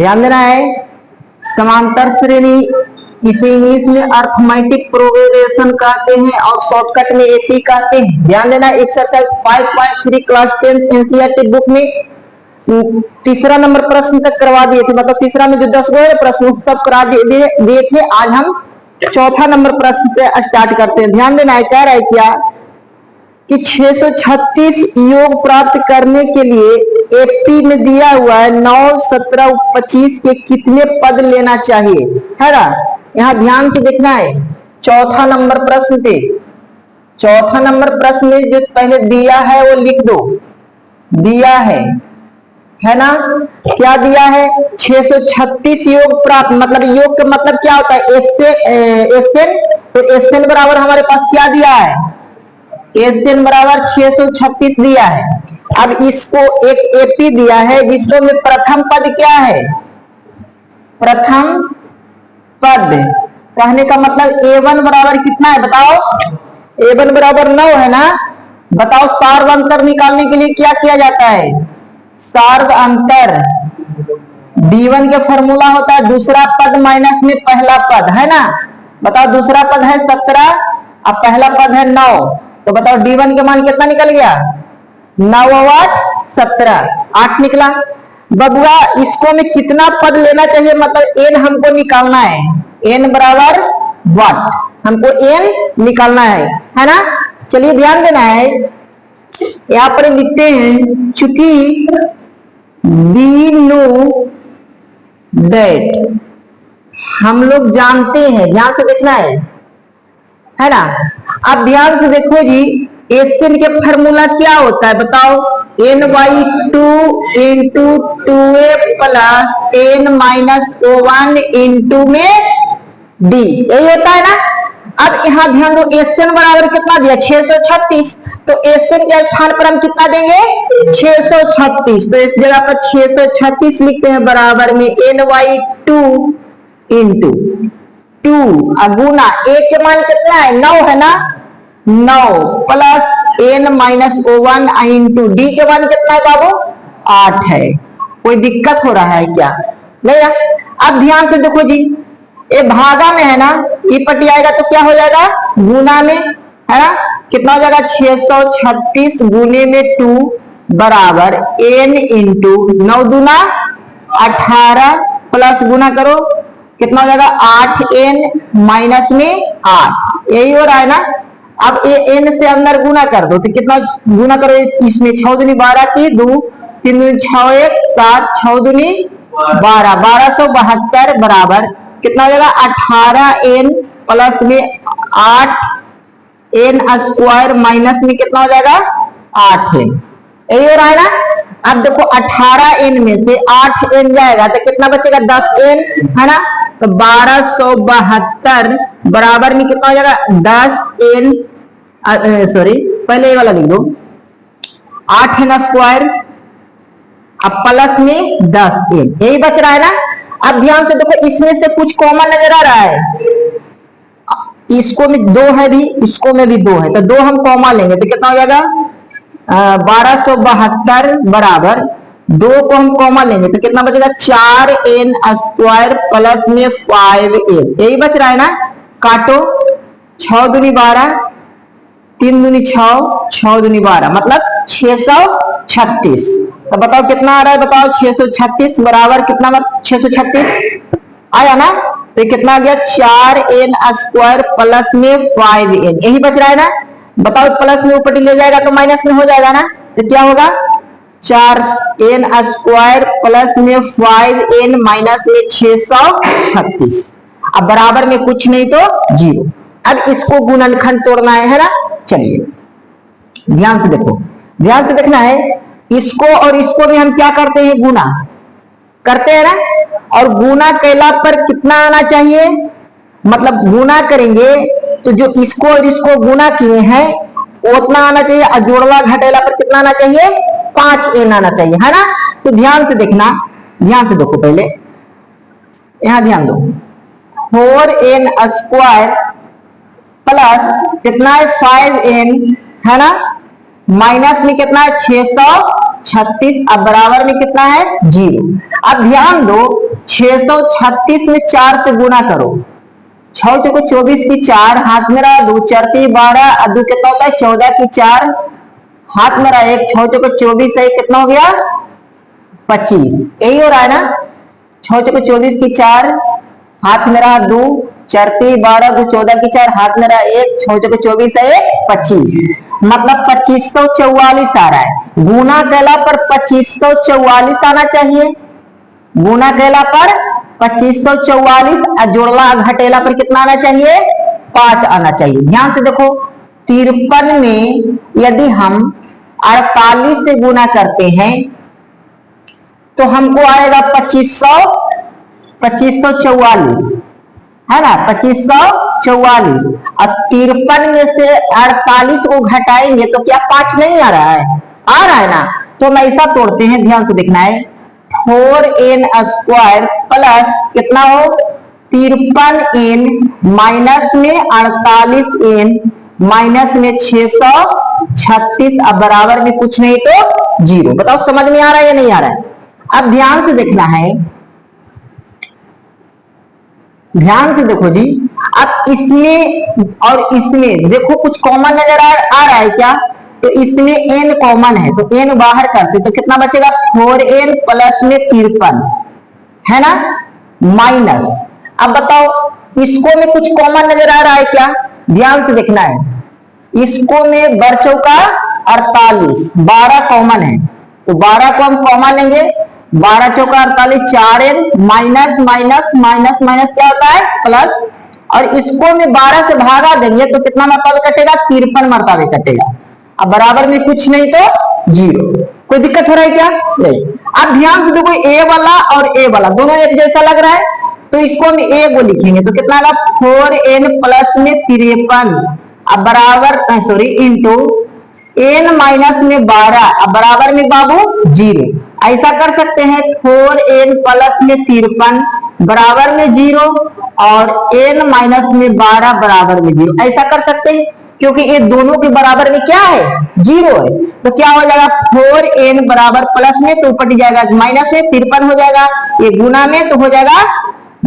ध्यान देना है। समांतर श्रेणी इसे इंग्लिश में अर्थमेटिक प्रोग्रेशन कहते हैं और शॉर्टकट में एपी कहते हैं। ध्यान देना, एक्सरसाइज 5.3 क्लास 10 एनसीईआरटी बुक में तीसरा नंबर प्रश्न तक करवा दिए थे, मतलब तीसरा में जो 10 गए प्रश्न तब करा दिए थे। आज हम चौथा नंबर प्रश्न पे स्टार्ट करते हैं। ध्यान देना है, कह रहा है क्या कि 636 योग प्राप्त करने के लिए एपी में दिया हुआ है 9, 17, 25 के कितने पद लेना चाहिए, है ना। यहाँ ध्यान से देखना है। चौथा नंबर प्रश्न पे, चौथा नंबर प्रश्न में जो पहले दिया है वो लिख दो। दिया है ना, क्या दिया है? 636 योग प्राप्त, मतलब योग का मतलब क्या होता है? एसएन, तो एसएन बराबर हमारे पास क्या दिया है? एसएन बराबर 636 दिया है। अब इसको एक एपी दिया है जिसको में प्रथम पद क्या है? प्रथम पद कहने का मतलब A1 बराबर कितना है बताओ? A1 बराबर 9 है ना। बताओ सार्व अंतर निकालने के लिए क्या किया जाता है? सार्व अंतर D1 के फॉर्मूला होता है दूसरा पद माइनस में पहला पद, है ना। बताओ दूसरा पद है 17 अब पहला पद है 9, तो बताओ D1 के मान कितना निकल गया? 9 और 8 17, 8 निकला। बबुआ इसको में कितना पद लेना चाहिए, मतलब n हमको निकालना है। n बराबर 1 हमको n निकालना है ना। चलिए ध्यान देना है, यहाँ पर लिखते हैं चूंकि we know that, हम लोग जानते हैं। ध्यान से देखना है ना। अब ध्यान से देखो जी, एसएन के फॉर्मूला क्या होता है बताओ? n/2 into 2a plus n-1 into में d, यही होता है ना। अब यहाँ ध्यान दो, एसएन बराबर कितना दिया? 636, तो एसएन के स्थान पर हम कितना देंगे? 636, तो इस जगह पर 636 लिखते हैं बराबर में n/2 इंटू 2 गुना a के मान कितना है? 9 है ना, 9 प्लस n-1 इंटू d के मान कितना है बाबू? 8 है। कोई दिक्कत हो रहा है क्या? नहीं ना। अब ध्यान से देखो जी, ये भागा में है ना, ये पट्टी आएगा तो क्या हो जाएगा? गुना में, है ना। कितना हो जाएगा? 636 गुने में 2 बराबर n इंटू 9 दूना 18 प्लस गुना करो कितना हो जाएगा? 8n माइनस में 8, यही हो रहा है ना। अब ये n से अंदर गुना कर दो तो कितना गुना करो इसमें? 6 दूनी 12 की 2, 3 दूनी 6 1 7, 6 दूनी 12, 1272 बराबर कितना हो जाएगा? 18n प्लस में 8n स्क्वायर माइनस में कितना हो जाएगा? 8n, यही हो रहा है ना। अब देखो 18n में से 8n जाएगा तो कितना बचेगा? 10n, है ना। तो 1272 बराबर में कितना हो जाएगा? 10n, सॉरी पहले ये वाला लिख दो, 8n स्क्वायर अब प्लस में 10n, यही बच रहा है ना। अब ध्यान से देखो, इसमें से कुछ कॉमन नजर आ रहा है। इसको में 2 है भी, इसको में भी 2 है, तो 2 हम कॉमन लेंगे तो कितना हो जाएगा? 1272 बराबर 2 को हम कॉमन लेंगे तो कितना बचेगा? 4n स्क्वायर प्लस में 5n, यही बच रहा है ना। काटो, 6 दूनी 12, 3 दूनी 6, 6 दूनी 12 मतलब 636। तो बताओ कितना आ रहा है? बताओ 636 बराबर कितना? 636 आया ना, तो कितना आ गया? 4n स्क्वायर प्लस में 5n, यही बच रहा है ना। बताओ प्लस में ऊपर ले जाएगा तो माइनस में हो जाएगा ना, तो क्या होगा? 4n स्क्वायर प्लस में 5n माइनस में 636, अब बराबर में कुछ नहीं तो 0। अब इसको गुणनखंड तोड़ना है ना। चलिए ध्यान से देखो, ध्यान से देखना है। इसको और इसको भी हम क्या करते हैं? गुना करते हैं ना। और गुना कैला पर कितना आना चाहिए? मतलब गुना करेंगे तो जो इसको और इसको गुना किए हैं उतना आना चाहिए, और जोड़वा घटेला पर कितना आना चाहिए? 5n आना चाहिए, है ना। तो ध्यान से देखना, ध्यान से देखो, पहले यहां ध्यान दो, 4n स्क्वायर प्लस कितना है? 5n, है ना, माइनस में कितना है? 636, अब बराबर में कितना है? 0। अब ध्यान दो, 636 में 4 से गुना करो। 6 चौको 24 की 4, हाथ मेरा 2 4 3 12, 2 कितना होता है 14 की 4, हाथ मेरा 1, 6 चौको 24 है, कितना हो गया 25। यही हो रहा है ना। 6 चौको 24 की 4, हाथ मेरा 2 4 3 12, 2 14 की 4, हाथ मेरा 1, 6 चौको 24 है 25, मतलब 2544 आ रहा है। गुना कैला पर 2544 आना चाहिए, गुना कैला पर 2544, और जोड़ला घटेला पर कितना आना चाहिए 5 आना चाहिए। ध्यान से देखो 53 में यदि हम 48 से गुना करते हैं तो हमको आएगा 2544, है ना 2544, और 53 में से 48 को घटाएंगे तो क्या 5 नहीं आ रहा है, आ रहा है ना। तो हम ऐसा तोड़ते हैं, ध्यान से देखना है, 4n स्क्वायर प्लस कितना हो 53n माइनस में 48n माइनस में 636, अब बराबर में कुछ नहीं तो 0। बताओ समझ में आ रहा है या नहीं आ रहा है। अब ध्यान से देखना है, ध्यान से देखो जी। अब इसमें और इसमें देखो कुछ कॉमन नजर आ रहा है क्या, तो इसमें n कॉमन है तो n बाहर करते तो कितना बचेगा 4n प्लस में 53, है ना, माइनस। अब बताओ इसको में कुछ कॉमन नजर आ रहा है क्या, ध्यान से देखना है। इसको में बरचों का 48, 12 कॉमन है तो 12 को हम कॉमन लेंगे, 12 चौका 48, 4n minus minus minus minus क्या होता है प्लस, और इसको में 12 से भागा देंगे तो कितना मरतबे कटेगा 53 मरतबे कटेगा। अब बराबर में कुछ नहीं तो 0। कोई दिक्कत हो रहा है क्या, नहीं। अब ध्यान से देखो ए वाला और ए वाला दोनों एक जैसा लग रहा है तो इसको हम ए को लिखेंगे तो कितना आएगा 4n प्लस में 53, अब बराबर सॉरी इंटू n माइनस में 12, अब बराबर में बाबू 0। ऐसा कर सकते हैं 4n प्लस में 53 बराबर में 0 और n माइनस में 12 बराबर में 0, ऐसा कर सकते हैं क्योंकि ये दोनों के बराबर में क्या है 0 है। तो क्या हो जाएगा 4n बराबर प्लस में तो ऊपर जाएगा माइनस में 53 हो जाएगा, ये गुना में तो हो जाएगा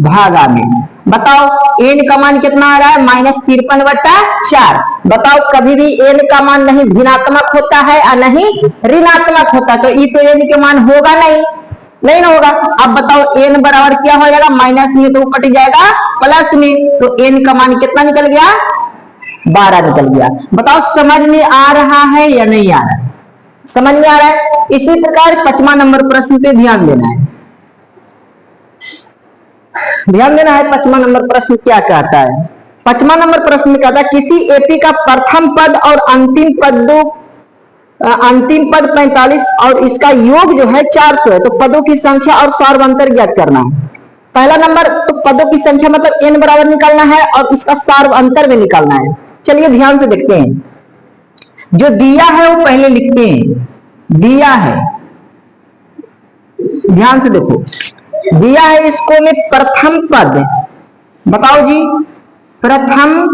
भागा में। बताओ n का मान कितना आ रहा है -53/4। बताओ कभी भी n का मान नहीं धनात्मक होता है और नहीं ऋणात्मक होता, तो ये तो n के मान होगा नहीं ना होगा। अब बताओ n बराबर क्या हो जाएगा माइनस में तो ऊपर जाएगा प्लस में, तो n का मान कितना निकल गया 12 निकल गया। बताओ समझ में आ रहा है या नहीं आ रहा है, समझ में आ रहा है। इसी प्रकार 5वां नंबर प्रश्न पे ध्यान देना है, ध्यान देना है। 5वां नंबर प्रश्न क्या कहता है, 5वां नंबर प्रश्न में कहता है किसी एपी का प्रथम पद और अंतिम पद 45 और इसका योग जो है 400 है, तो पदों की संख्या और सार्वंतर ज्ञात करना है। पहला नंबर तो पदों की संख्या मतलब n बराबर निकालना है और इसका सार्वंतर में निकालना है। चलिए ध्यान से देखते हैं, जो दिया है वो पहले लिखते हैं, दिया है, ध्यान से देखो दिया है इसको में प्रथम पद, बताओ जी प्रथम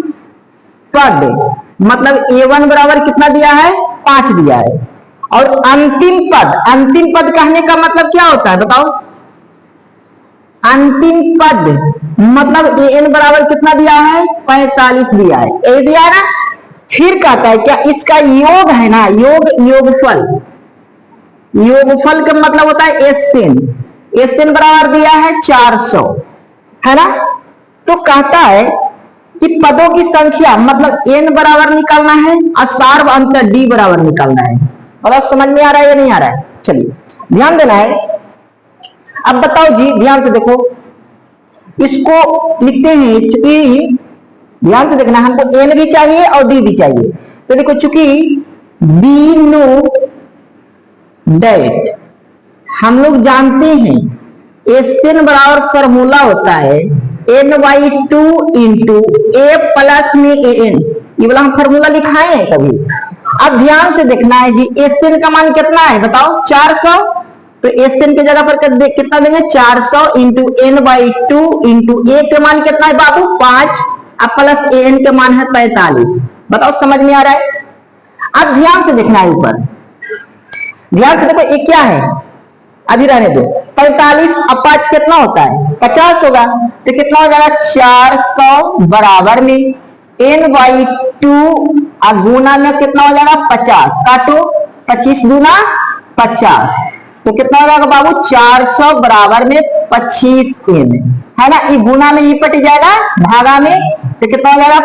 पद मतलब a1 बराबर कितना दिया है 5 दिया है, और अंतिम पद कहने का मतलब क्या होता है बताओ, अंतिम पद मतलब an बराबर कितना दिया है 45 दिया है, ए दिया है ना। फिर कहता है क्या इसका योग है ना, योगफल का मतलब होता है SN बराबर दिया है 400, है ना। तो कहता है कि पदों की संख्या मतलब n बराबर निकालना है और सार्वंतर d बराबर निकालना है। मतलब समझ में आ रहा है या नहीं आ रहा है, चलिए ध्यान देना है। अब बताओ जी ध्यान से देखो, इसको लिखते हैं चूंकि ध्यान से देखना हमको n भी चाहिए और d भी चाहिए, तो देखो चूंकि बी नो डेट हम लोग जानते हैं SN बराबर फॉर्मूला होता है n/2 इंटू a प्लस में an, ये वाला हम फॉर्मूला लिखाए हैं कभी। अब ध्यान से देखना है जी SN का मान कितना है बताओ 400, तो SN की जगह पर कितना देंगे 400 इंटू n/2 इंटू a के मान कितना है बाबू 5 अब प्लस an के मान है 45। बताओ समझ में आ रहा है। अब ध्यान से देखना है ऊपर, ध्यान से देखो ये क्या है अभी रहने दो। 45 अब 5 कितना होता है 50 होगा, तो कितना हो जाएगा 400 बराबर में n/2 गुना में कितना हो जाएगा 50, काटो 25 दूना 50, तो कितना हो जाएगा बाबू 400 बराबर में 25 n, है ना। ये गुना में ये पट जाएगा भागा में, तो कितना हो जाएगा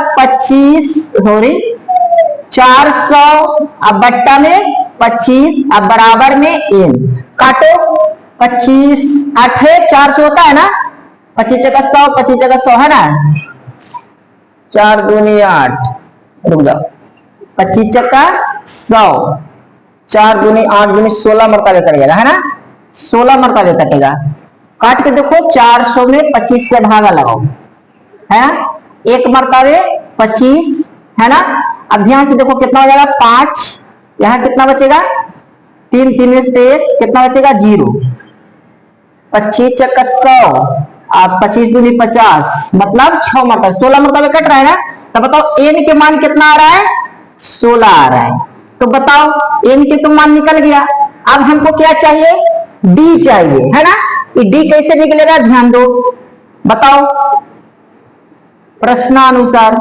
400 अब बट्टा में 25 अब बराबर में n, काटो 25 8 400 होता है ना, 25 जगह 100, 25 जगह 100 है ना, 4 दूनी 8, रुक जाओ 25 चक्का 100, 4 दूनी 8 दूनी 16 मरतबे कटेगा, है ना 16 मरतबे कटेगा। काट के देखो 400 में 25 से भागा लगाओ, है ना, एक मरतबे 25, है ना। अब ध्यान से देखो कितना हो जाएगा 5, यहां कितना बचेगा 3 3 से 1 कितना बचेगा 0, 25 चक्का 100 आप 25 दूनी 50 मतलब 6 मरतबे 16 मरतबे कट रहा है ना। तो बताओ n के मान कितना आ रहा है 16 आ रहा है, तो बताओ n के तो मान निकल गया। अब हमको क्या चाहिए d चाहिए, है ना। ये d कैसे निकलेगा ध्यान दो, बताओ प्रश्नानुसार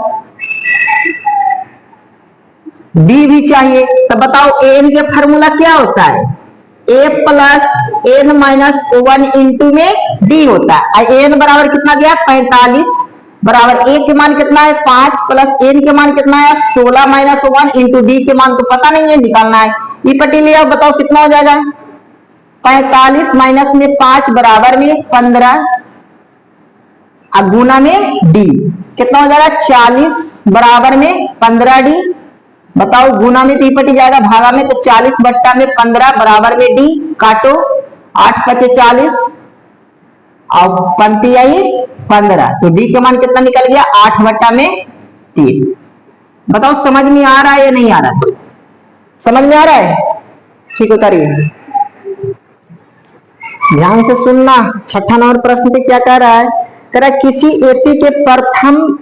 d भी चाहिए, तो बताओ n के फार्मूला क्या होता है a plus n minus 1 into में d होता है। n बराबर कितना गया 45 बराबर a के मान कितना है 5 प्लस n के मान कितना है 16 माइनस 1 इंटू d के मान तो पता नहीं है निकालना है। ये पट्टी लिया बताओ कितना हो जाएगा 45 माइनस में 5 बराबर में 15 अब गुना में d कितना हो जाएगा 40 बराबर में 15d, बताओ गुना में तो पटी जाएगा भागा में, तो 40 बट्टा में 15 बराबर में d, काटो 8 पचे 40 और 35 आई 15, तो d के मान कितना निकल गया 8 बट्टा में 3। बताओ समझ में आ रहा है या नहीं आ रहा, समझ में आ रहा है, ठीक उतारिए ध्यान से सुनना। 6ठा नंबर प्रश्न पे क्या कह रहा है, कह रहा है किसी एपी के प्रथम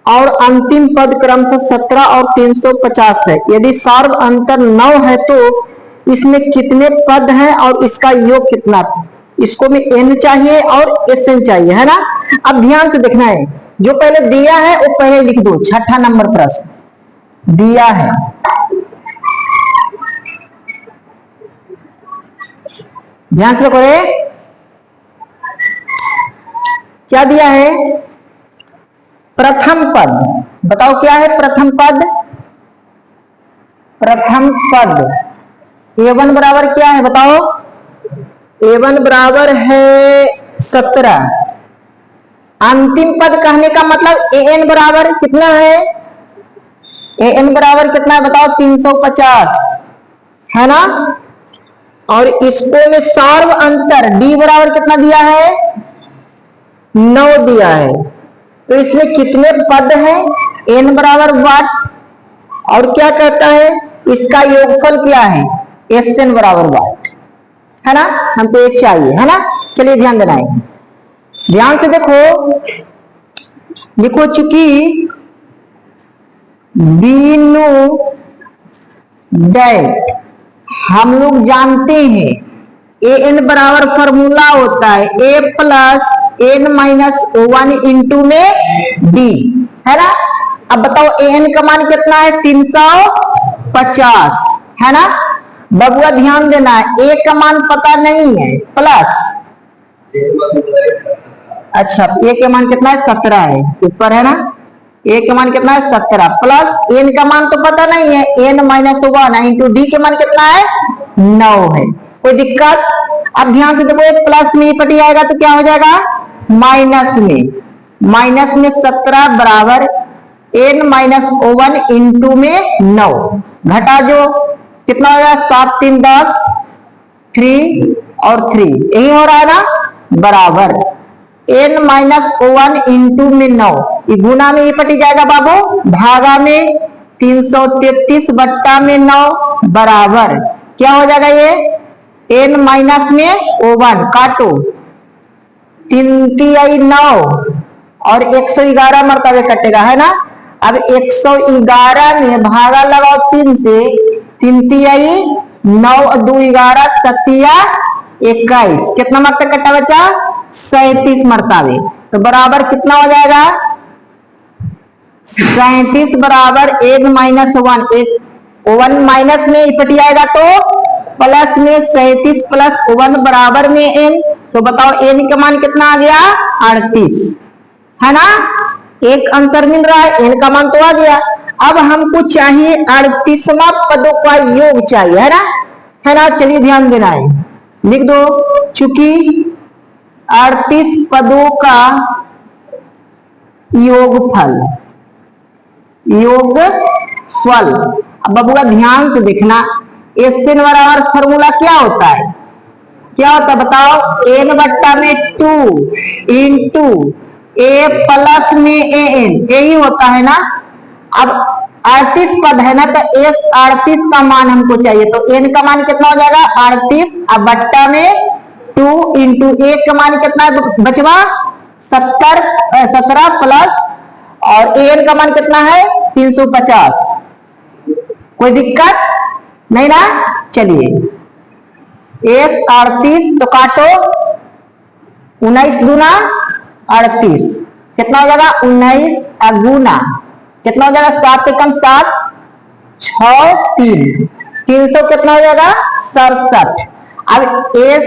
और अंतिम पद क्रमशः 17 और 350 है, यदि सार्व अंतर 9 है तो इसमें कितने पद हैं और इसका योग कितना, इसको में n चाहिए और sn चाहिए, है ना। अब ध्यान से देखना है, जो पहले दिया है वो पहले लिख दो। 6ठा नंबर प्रश्न दिया है, ध्यान से देखो रे, क्या दिया है प्रथम पद, बताओ क्या है प्रथम पद, प्रथम पद a1 बराबर क्या है बताओ, a1 बराबर है 17, अंतिम पद कहने का मतलब an बराबर कितना है, an बराबर कितना है बताओ 350, है ना। और इसको में सार्व अंतर d बराबर कितना दिया है 9 दिया है, तो इसमें कितने पद हैं n बराबर 1, और क्या कहता है इसका योगफल क्या है sn बराबर 1, है ना, हमको एक चाहिए, है ना। चलिए ध्यान देना है, ध्यान से देखो लिखो, चूंकि बीनू डैट हम लोग जानते हैं an बराबर फॉर्मूला होता है a plus n minus 1 into में d, है ना। अब बताओ an का मान कितना है 350, है ना। बबुआ ध्यान देना है a का मान पता नहीं है प्लस, अच्छा a के मान कितना है 17 है ऊपर, है ना, a के मान कितना है 17 प्लस n का मान तो पता नहीं है n माइनस 1 इंटू d के मान कितना है 9 है, कोई दिक्कत। अब ध्यान से देखो प्लस में पटी आएगा तो क्या हो जाएगा माइनस में 17 बराबर n माइनस 1 इंटू में 9, घटा जो कितना हो जाएगा 7 3 10 3 और 3 यही हो रहा है ना, बराबर n माइनस 1 इंटू में 9, ये गुना में ये पटी जाएगा बाबू भागा में 333 बट्टा में 9 बराबर क्या हो जाएगा ये n माइनस में 1, काटो 3 3 9 और 111 मरतबे कटेगा, है ना। अब 111 में भागा लगाओ 3 से, 3 3 9 2 11 7 21, कितना मरतबा कटा बच्चा? 37 मरतबे। तो बराबर कितना हो जाएगा? 37 बराबर 1 माइनस 1, 1 माइनस में इपट जाएगा तो प्लस में 37 प्लस 1 बराबर में n। तो बताओ n का मान कितना आ गया? 38, है ना? एक आंसर मिल रहा है, n का मान तो आ गया। अब हमको चाहिए 38वां पदों का योग चाहिए, है ना? है ना? चलिए ध्यान देना है, लिख दो। चूंकि 38 पदों का योगफल, योगफल। अब बबुआ ध्यान से देखना, एन बराबर फॉर्मूला क्या होता है? क्या होता है बताओ? n बट्टा में 2 इंटू a प्लस में an, यही होता है ना? अब 38 पद है ना, तो इस 38 का मान हमको चाहिए, तो n का मान कितना हो जाएगा? 38। अब बट्टा में 2 इंटू a का मान कितना बचवा? 17 प्लस, और an का मान कितना है? 350। कोई दिक्कत नहीं ना? चलिए एस 38, तो काटो, 19 दूना 38, कितना हो जाएगा? 19 गुना कितना हो जाएगा? 7 एकम 7, 6 3, 300 कितना हो जाएगा? 67। अब एस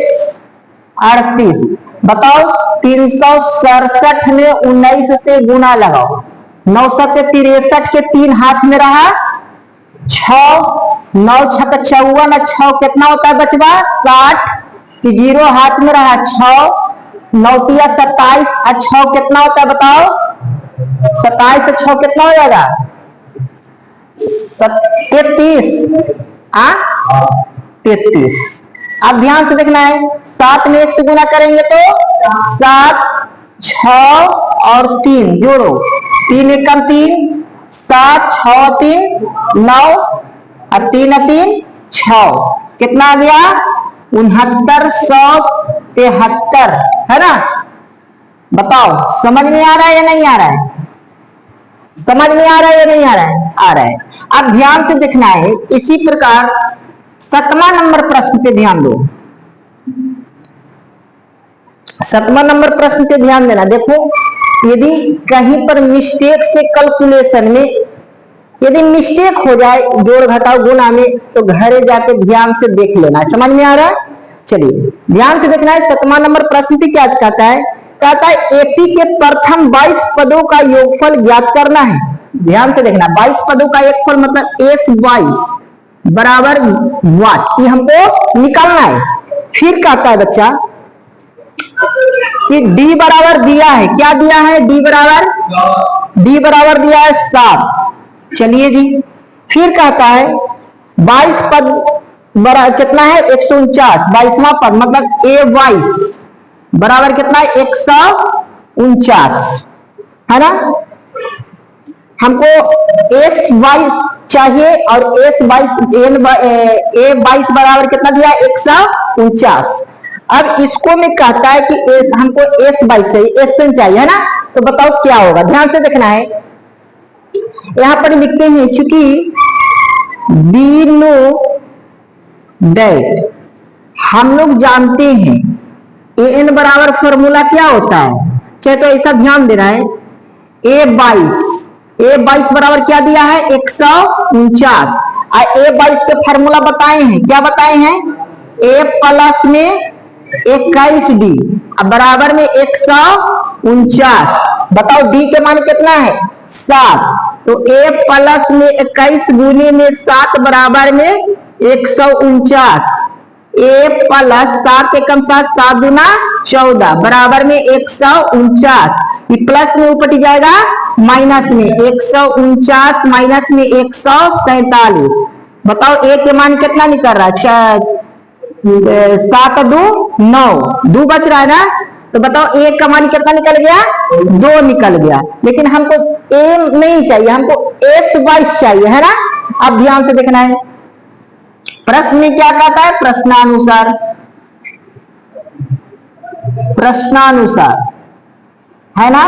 38 बताओ, 367 में 19 से गुना लगाओ, 963 के 3 हाथ में रहा, 6 9 6 54, 6 कितना होता है बचवा? 60 की 0 हाथ में रहा, 6 9 तिया 27, 6 कितना होता है बताओ? 27 से 6 कितना हो जाएगा? 33, 33। अब ध्यान से देखना है, 7 में 1 से गुना करेंगे तो 7, 6 और 3 जोड़ो, 3 एकम 3, 7 6 3 9 और 3 3 6, कितना आ गया? 6973, है ना? बताओ समझ में आ रहा है या नहीं आ रहा है? समझ में आ रहा है या नहीं आ रहा है? आ रहा है। अब ध्यान से देखना है, इसी प्रकार 7वां नंबर प्रश्न पे ध्यान दो। 7वां नंबर प्रश्न पे ध्यान देना। देखो, यदि कहीं पर मिस्टेक से कैलकुलेशन में यदि मिस्टेक हो जाए जोड़ घटाव गुणा में, तो घरे जाके ध्यान से देख लेना है। समझ में आ रहा है? चलिए ध्यान से देखना है। 7वां नंबर प्रश्न पे क्या कहता है? कहता है एपी के प्रथम 22 पदों का योगफल ज्ञात करना है। ध्यान से देखना, 22 पदों का योगफल मतलब S22 बराबर वाट, ये हमको निकालना है। फिर कहता है बच्चा कि डी बराबर दिया है, क्या दिया है? डी बराबर दिया है 7। चलिए जी, फिर कहता है 22 पद बराबर कितना है? 149, 22वां पद मतलब A22 बराबर कितना है? 149, है ना? हमको S22 चाहिए, और A22 बराबर कितना दिया? 149। अब इसको में कहता है कि हमको S22 चाहिए, SN चाहिए, है ना? तो बताओ क्या होगा? ध्यान से देखना है। यहां पर लिखते हैं, चूंकि बी नो डेट, हम लोग जानते हैं एन बराबर फॉर्मूला क्या होता है। चाहे तो ऐसा ध्यान देना है, A22 बराबर क्या दिया है? 149। A22 के फॉर्मूला बताए हैं, क्या बताए हैं? A प्लस में 21D बराबर में 149। बताओ डी के मान कितना है? 7। तो A प्लस में 21 गुने में 7 बराबर में 149। A प्लस 7 एकम 7, 7 दूना 14 बराबर में 149। ये प्लस में ऊपर जाएगा माइनस में, 149 माइनस में 147। बताओ A के मान कितना निकल रहा है? 7 2 9, 2 बच रहा है ना? तो बताओ A का मान कितना निकल गया? 2 निकल गया। लेकिन हमको A नहीं चाहिए, हमको S22 चाहिए, है ना? अब ध्यान से देखना है, प्रश्न में क्या कहता है? प्रश्नानुसार, है ना?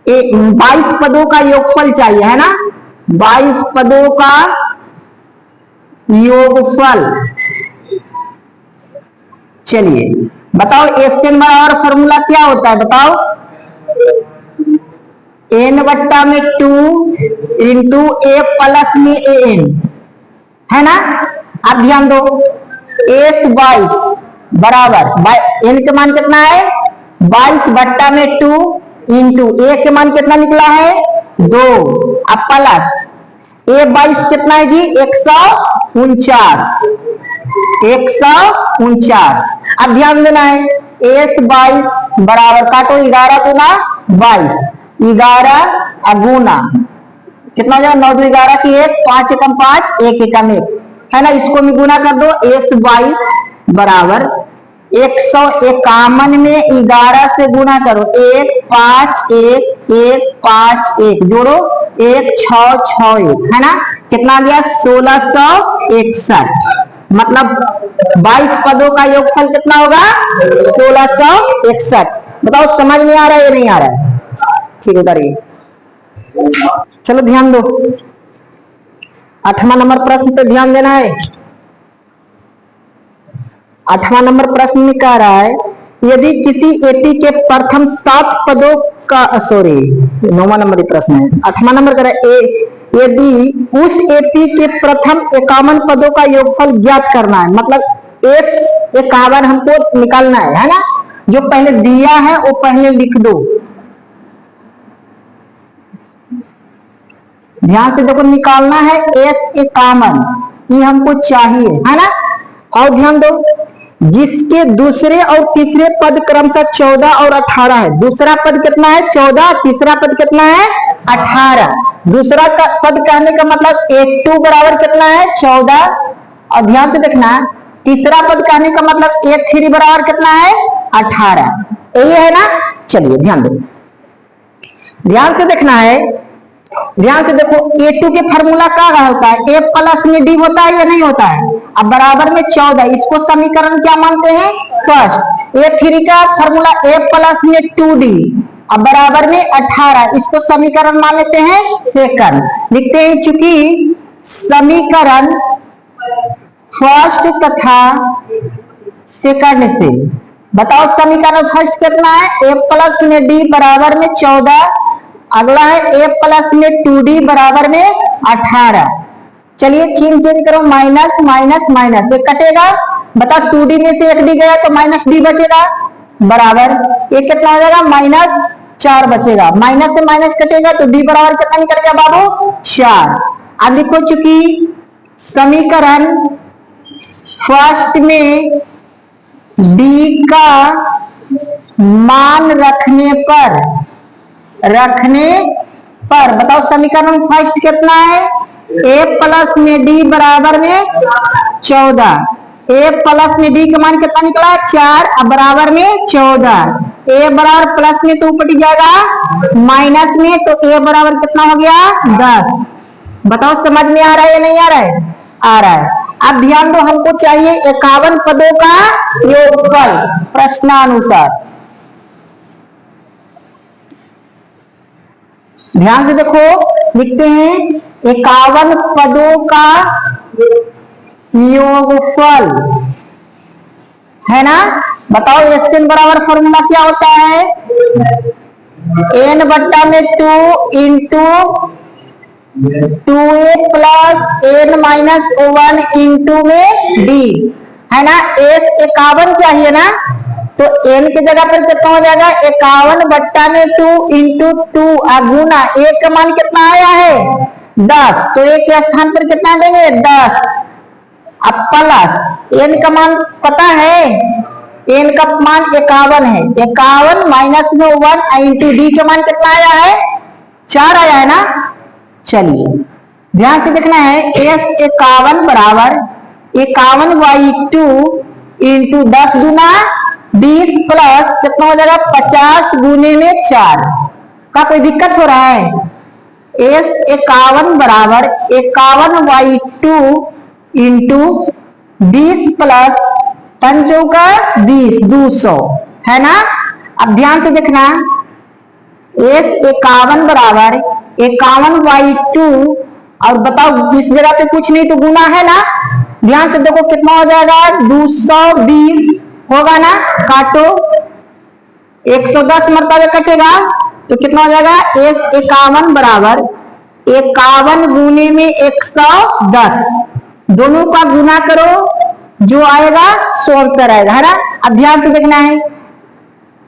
22 पदों का योगफल चाहिए, है ना? 22 पदों का योगफल चलिए बताओ एसएन बराबर फॉर्मूला क्या होता है, बताओ। n बट्टा में 2 इंटू ए प्लस में ए एन, है ना। अब ध्यान दो, एस 22 बराबर एन के मान कितना है 22 बट्टा में 2 इंटू ए के मान कितना निकला है 2, अब प्लस ए 22 कितना है जी 149, 149। अब ध्यान देना है एस 22 बराबर काटो 11 गुना 22, 11 अगुना कितना हो जाएगा 9 2 11 की 1, 5 एकम 5, 1 एकम 1, है ना। इसको भी गुना कर दो, एस 22 बराबर 151 में 11 से गुना करो, 1 5 1 1 5 1 जोड़ो 1 6 6 1, है ना। कितना आ गया 1661, मतलब 22 पदों का योगफल कितना होगा 1661। बताओ समझ में आ रहा है या नहीं आ रहा है? ठीक है करिए। चलो ध्यान दो, 8वां नंबर प्रश्न पे ध्यान देना है। 8वां नंबर प्रश्न में कह रहा है यदि किसी एपी के प्रथम 7 पदों का 9वां नंबर प्रश्न है। 8वां नंबर कह रहा है यदि उस एपी के प्रथम 51 पदों का योगफल ज्ञात करना है, मतलब एस 51 हमको निकालना है ना। जो पहले दिया है वो पहले लिख दो, ध्यान से देखो, निकालना है एस 51, ये हमको चाहिए, है ना। और ध्यान दो, जिसके दूसरे और तीसरे पद क्रमशः 14 और 18 है। दूसरा पद कितना है 14, तीसरा पद कितना है 18। दूसरा पद कहने का मतलब 1 बराबर कितना है 14, और ध्यान से देखना तीसरा पद कहने का मतलब 1 बराबर कितना है 18, यही है ना। चलिए ध्यान दो, ध्यान से देखना है, ध्यान से देखो A2 के फार्मूला क्या होता है, A प्लस में D होता है या नहीं होता है। अब बराबर में 14, इसको समीकरण क्या मानते हैं फर्स्ट। A3 का फार्मूला A प्लस में 2D, अब बराबर में 18, इसको समीकरण मान लेते हैं सेकंड। लिखते हैं चूंकि समीकरण फर्स्ट तथा सेकंड से, बताओ समीकरण फर्स्ट कितना है A प्लस में D बराबर में 14, अगला है A प्लस में 2D बराबर में 18। चलिए चिन्ह चेंज करो, माइनस माइनस माइनस, ये कटेगा, बता 2D में से 1D गया तो माइनस D बचेगा, बराबर ये कितना हो जाएगा -4 बचेगा, माइनस से माइनस कटेगा तो D बराबर कितना निकल गया बाबू 4। अब लिखो चूंकि समीकरण फर्स्ट में D का मान रखने पर बताओ समीकरण फर्स्ट कितना है A प्लस में D बराबर में 14, A प्लस में D का मान कितना निकला 4, अब बराबर में 14, A बराबर प्लस में तो ऊपर जाएगा माइनस में, तो A बराबर कितना हो गया 10। बताओ समझ में आ रहा है या नहीं आ रहा है? आ रहा है। अब ध्यान दो, हमको चाहिए 51 पदों का योगफल प्रश्नानुसार। ध्यान से देखो, लिखते हैं 51 पदों का योगफल, है ना। बताओ एसएन बराबर फॉर्मूला क्या होता है, n बट्टा में 2 into 2a plus n minus 1 into में d, है ना। एस 51 चाहिए ना, तो n की जगह पर कितना हो जाएगा 51 बट्टा में 2 इंटू 2 गुना a का मान कितना आया है 10, तो a के स्थान पर कितना देंगे 10। अब प्लस n का मान पता है, n का मान 51 है, 51 माइनस में 1 इंटू d का मान कितना आया है 4 आया है ना। चलिए ध्यान से देखना है, एस 51 बराबर 51/2 इंटू 10 दूना 20 प्लस कितना हो जाएगा 50 गुने में 4 का कोई दिक्कत हो रहा है। एस 51 बराबर 51/2 इंटू 20 प्लस 5 चौका 20 200, है ना। अब ध्यान से देखना, एस 51 बराबर 51/2, और बताओ इस जगह पे कुछ नहीं तो गुना है ना। ध्यान से देखो कितना हो जाएगा 220 हो होगा ना, काटो 110 मरतबे कटेगा तो कितना हो जाएगा, 51 बराबर 51 गुने में 110, दोनों का गुना करो, जो आएगा सो आंसर आएगा, है ना। अब ध्यान से देखना है,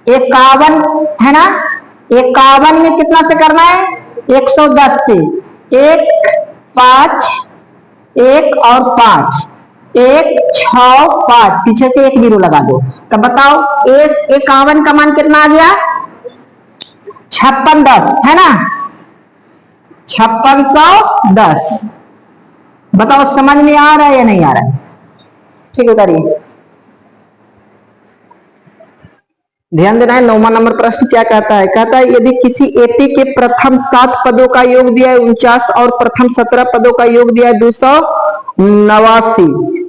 51 है ना, 51 में कितना से करना है, 110 से, 1 5 1 और 5 1 6 5, पीछे से 1 जीरो लगा दो, तब बताओ 51 का मान कितना आ गया, 5610 है ना, 5610। बताओ समझ में आ रहा है या नहीं आ रहा है, ठीक है करिए। ध्यान देना है, 9वां नंबर प्रश्न क्या कहता है, कहता है यदि किसी एपी के प्रथम 7 पदों का योग दिया है 49 और प्रथम 17 पदों का योग दिया है 289,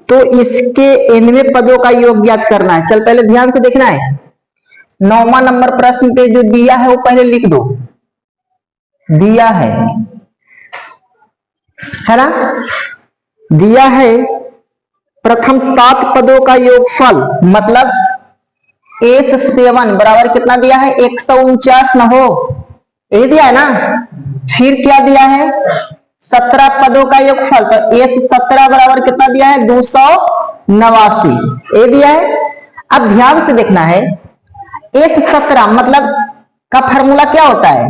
तो इसके 9वें पदों का योग ज्ञात करना है। चल पहले ध्यान से देखना है, 9वां नंबर प्रश्न पे जो दिया है वो पहले लिख दो, दिया है ना, दिया है प्रथम 7 पदों का योगफल, मतलब S7 बराबर कितना दिया है, 149 न हो, ये दिया है ना। फिर क्या दिया है, 17 पदों का योगफल, तो S17 बराबर कितना दिया है, 289, ये दिया है। अब ध्यान से देखना है, S17 मतलब का फॉर्मूला क्या होता है,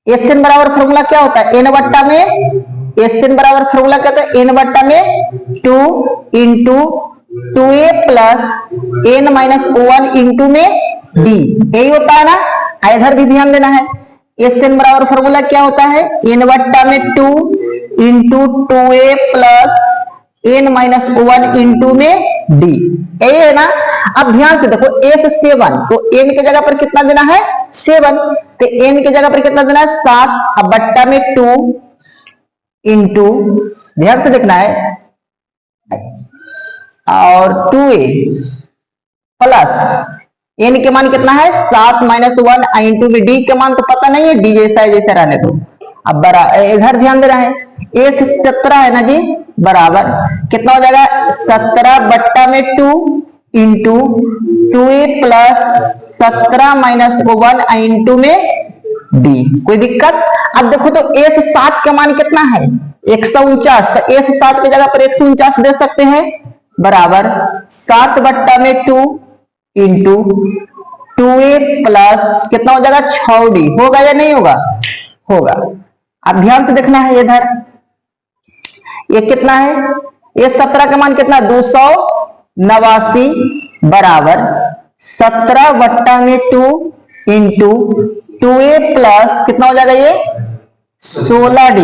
SN बराबर फॉर्मूला क्या होता है, n बट्टा में, SN बराबर फॉर्मूला क्या होता है, n बट्टा में 2 into 2a plus n minus 1 into में d, यही होता है ना। इधर भी ध्यान देना है, SN बराबर फॉर्मूला क्या होता है, n बट्टा में 2 into 2a plus n minus 1 into में d, यही है ना। अब ध्यान से देखो, S7 तो n के जगह पर कितना देना है, 7, तो n के जगह पर कितना देना है, 7, अब बट्टा में 2 इंटू, ध्यान से देखना है, और 2a प्लस n के मान कितना है, 7 माइनस 1 इंटू में d के मान तो पता नहीं है, d जैसा है जैसा रहने दो। अब बड़ा इधर ध्यान दे रहा है, S17 है ना जी, बराबर कितना हो जाएगा, 17 बट्टा में 2 into 2a plus 17 minus 1 into में d, कोई दिक्कत। अब देखो तो S7 का मान कितना है, 149, तो S7 की जगह पर 149 दे सकते हैं, बराबर 7 बट्टा में 2 इंटू 2a प्लस कितना हो जाएगा, 6d, होगा या नहीं होगा, होगा। अब ध्यान से देखना है, इधर ये कितना है, ये 17 का मान कितना, 289 बराबर 17 बट्टा में 2 इंटू 2a प्लस कितना हो जाएगा, ये 16d,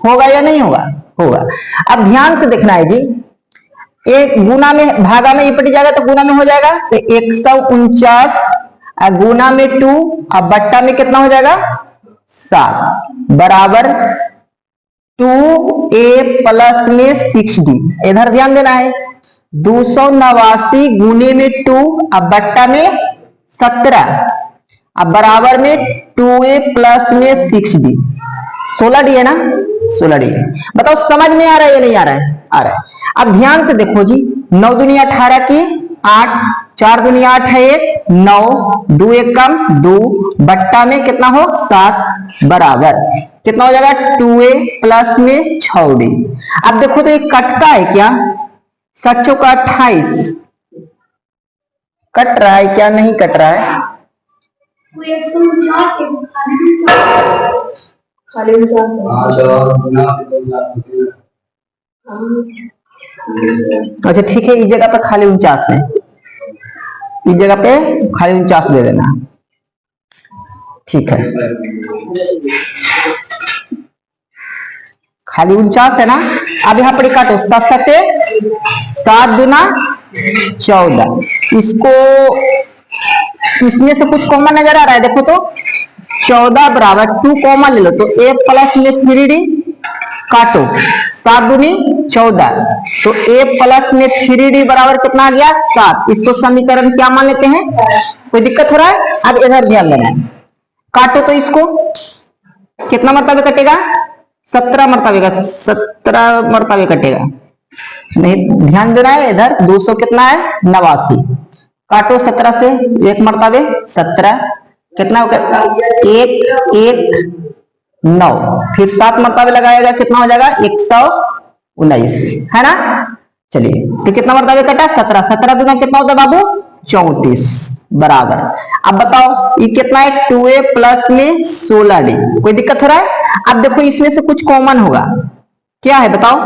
होगा या नहीं होगा, होगा। अब ध्यान से देखना है जी, एक गुना में भागा में ये पट जाएगा तो गुना में हो जाएगा, तो 149 गुना में 2 अब बट्टा में कितना हो जाएगा, 7 बराबर 2a प्लस में 6d, इधर ध्यान देना है, 289 गुने में 2 अब बट्टा में 17 अब बराबर में 2a प्लस में 6d, 16d है ना, 16d। बताओ समझ में आ रहा है या नहीं आ रहा है, आ रहा है। अब ध्यान से देखो जी, 9 दूनी 18 की 8, 4 दूनी 8 है 1, 9, 2 1 कम 2, बट्टा में कितना हो 7 बराबर कितना हो जाएगा, 2a प्लस में 6d। अब देखो तो ये कटता है क्या, 7 का 28 कट रहा है क्या, नहीं कट रहा है, अच्छा ठीक है, इस जगह पे खाली 49 है, इस जगह पे खाली 49 दे देना, ठीक है, खाली 49 है ना। अब यहाँ पर काटो, 7 दूना 14, इसको इसमें से कुछ कॉमन नजर आ रहा है, देखो तो 14 बराबर 2 कॉमन ले लो, तो a प्लस में 3d काटो, 7 दूनी 14, तो a प्लस में 3d बराबर कितना आ गया, 7। इसको समीकरण क्या मान लेते हैं, कोई दिक्कत हो रहा है। अब इधर ध्यान देना है, काटो तो इसको कितना मरतबे कटेगा, 17 मरतबे का, 17 मरतबे कटेगा, नहीं ध्यान देना है। इधर 200 कितना है, 89, काटो 17 से, एक मरतबे 17 कितना होगा 1 1 9, फिर 7 मरतबे लगाएगा कितना हो जाएगा 119 है ना। चलिए तो कितना मरतबे कटा 17, 17 दूना कितना होता है बाबू 34 बराबर। अब बताओ ये कितना है 2a प्लस में 16d, कोई दिक्कत हो रहा है। अब देखो इसमें से कुछ कॉमन होगा, क्या है बताओ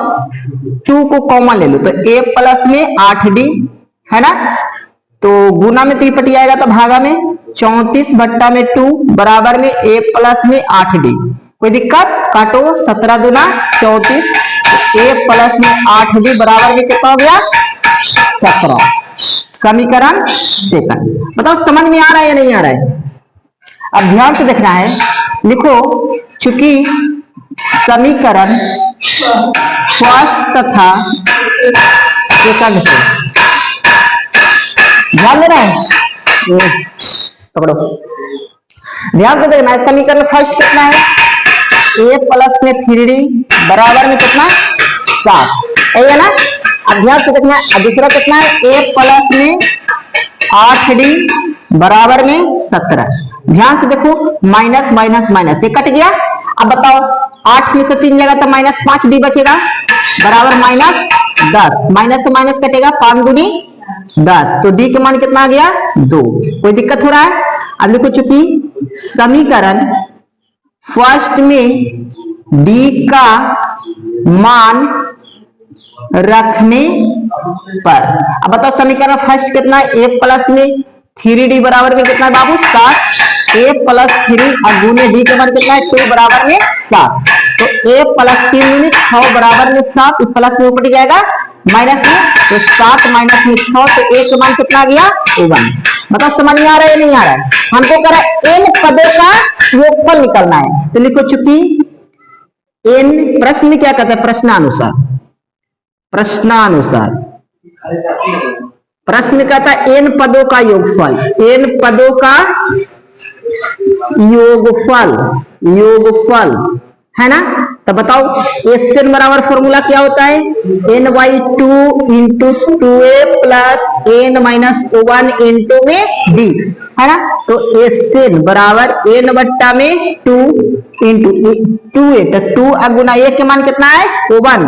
2 को कॉमन ले लो तो a प्लस में 8d है ना, तो गुना में तो ये पटी आएगा तो भागा में 34 बट्टा में 2 बराबर में a प्लस में 8d, कोई दिक्कत। काटो 17 दूना 34, a प्लस में 8d बराबर में कितना हो गया 17। समीकरण सेकंड। बताओ समझ में आ रहा है या नहीं आ रहा है। अब ध्यान से देखना है, लिखो चूंकि समीकरण फर्स्ट तथा सेकंड से, ध्यान देना है, पकड़ो ध्यान से देखना है। समीकरण फर्स्ट कितना है a प्लस में 3d बराबर में कितना 7 है ना। अब ध्यान से देखना है, दूसरा कितना है a प्लस में 8d बराबर में 17। ध्यान से देखो माइनस माइनस माइनस ये कट गया। अब बताओ 8 में से 3 जाएगा तो माइनस 5d बचेगा बराबर माइनस 10, माइनस से माइनस कटेगा 5 दूनी 10, तो d के मान कितना आ गया 2, कोई दिक्कत हो रहा है। अब देखो चूंकि समीकरण फर्स्ट में d का मान रखने पर, अब बताओ समीकरण फर्स्ट कितना है a प्लस में 3d बराबर में कितना है बाबू 7, a प्लस 3 और गुने d के मान कितना है 2 बराबर में 7, तो a प्लस 3 यूनिट 6 बराबर में 7, इस प्लस में ऊपर जाएगा माइनस में, तो 7 माइनस में 6, तो a के मान कितना आ गया 1। मतलब समझ में आ रहा है या नहीं आ रहा है। हमको कह रहा है n पदों का योगफल निकलना है, तो लिखो चूंकि n प्रश्न में क्या कहता है प्रश्नानुसार, प्रश्नानुसार प्रश्न में कहता है n पदों का योगफल, n पदों का योगफल, योगफल है ना। तो बताओ एन बराबर फॉर्मूला क्या होता है n/2 into 2a plus n minus 1 into में d है ना। तो एन बराबर n बट्टा में 2 इंटू 2a, तो 2 गुना a के मान कितना है 1,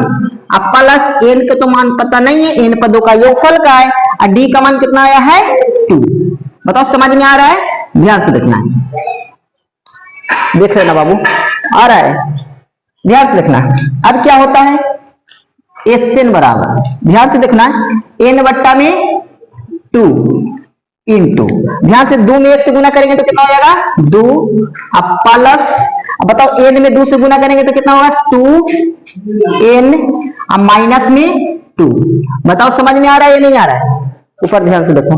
अब प्लस n के तो मान पता नहीं है, n पदों का योगफल का है और d का मान कितना आया है 2। बताओ समझ में आ रहा है, ध्यान से देखना है, देख लेना बाबू आ रहा है, ध्यान से देखना। अब क्या होता है एन बराबर, ध्यान से देखना n बट्टा में 2 इंटू, ध्यान से 2 में 1 से गुना करेंगे तो कितना हो जाएगा 2, अब प्लस, अब बताओ n में 2 से गुना करेंगे तो कितना होगा 2n, अब माइनस में 2। बताओ समझ में आ रहा है या नहीं आ रहा है। ऊपर ध्यान से देखो,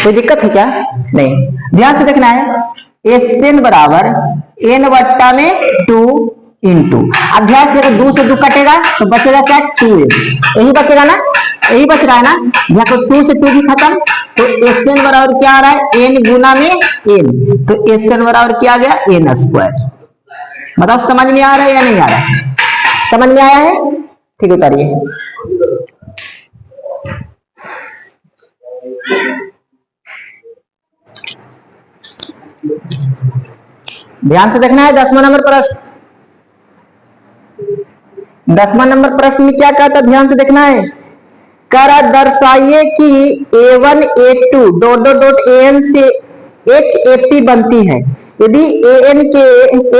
कोई दिक्कत है क्या नहीं, ध्यान से देखना है एन बराबर n बट्टा में 2 इंटू, अब ध्यान से 2 से 2 कटेगा तो बचेगा क्या 2n, यही बचेगा ना, यही बच रहा है ना। ध्यान तो 2 से 2 भी खत्म, तो एन बराबर क्या आ रहा है n गुना में n, तो एन बराबर क्या आ गया n स्क्वायर। बताओ समझ में आ रहा है या नहीं आ रहा है, समझ में आया है, ठीक उतारिए। ध्यान से देखना है 10वां नंबर प्रश्न, 10वां नंबर प्रश्न में क्या कहता है ध्यान से देखना है। कर दर्शाइए कि a1 a2 dot dot dot an से एक ap बनती है यदि an के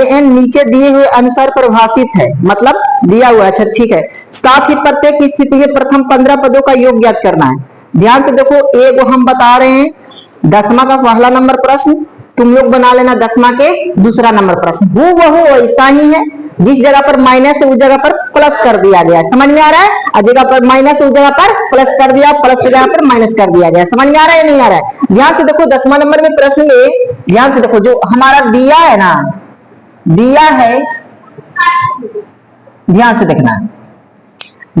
an नीचे दिए हुए अनुसार परिभाषित है, मतलब दिया हुआ है, अच्छा ठीक है। साथ ही प्रत्येक स्थिति में प्रथम 15 पदों का योग ज्ञात करना है। ध्यान से देखो a को हम बता रहे हैं 10वां का पहला नंबर प्रश्न, तुम लोग बना लेना 10वां के दूसरा नंबर प्रश्न, हूबहू ऐसा ही है, जिस जगह पर माइनस है उस जगह पर प्लस कर दिया गया है, समझ में आ रहा है, और जगह पर माइनस उस जगह पर प्लस कर दिया, प्लस की जगह पर माइनस कर दिया गया, समझ में आ रहा है नहीं आ रहा है। ध्यान से देखो 10वां नंबर में प्रश्न में ध्यान से देखो, जो हमारा दिया है ना, दिया है, ध्यान से देखना,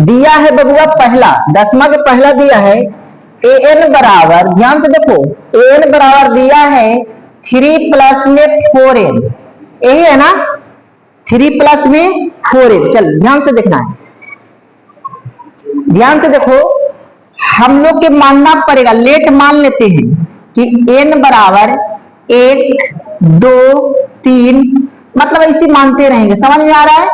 दिया है बबुआ पहला 10वां के पहला दिया है an बराबर, ध्यान से देखो an बराबर दिया है 3 प्लस में 4n, यही है ना, 3 प्लस में 4n। चल ध्यान से देखना है, ध्यान से देखो हम लोग के मानना पड़ेगा, लेट मान लेते हैं कि n बराबर 1 2 3, मतलब ऐसे मानते रहेंगे। समझ में आ रहा है?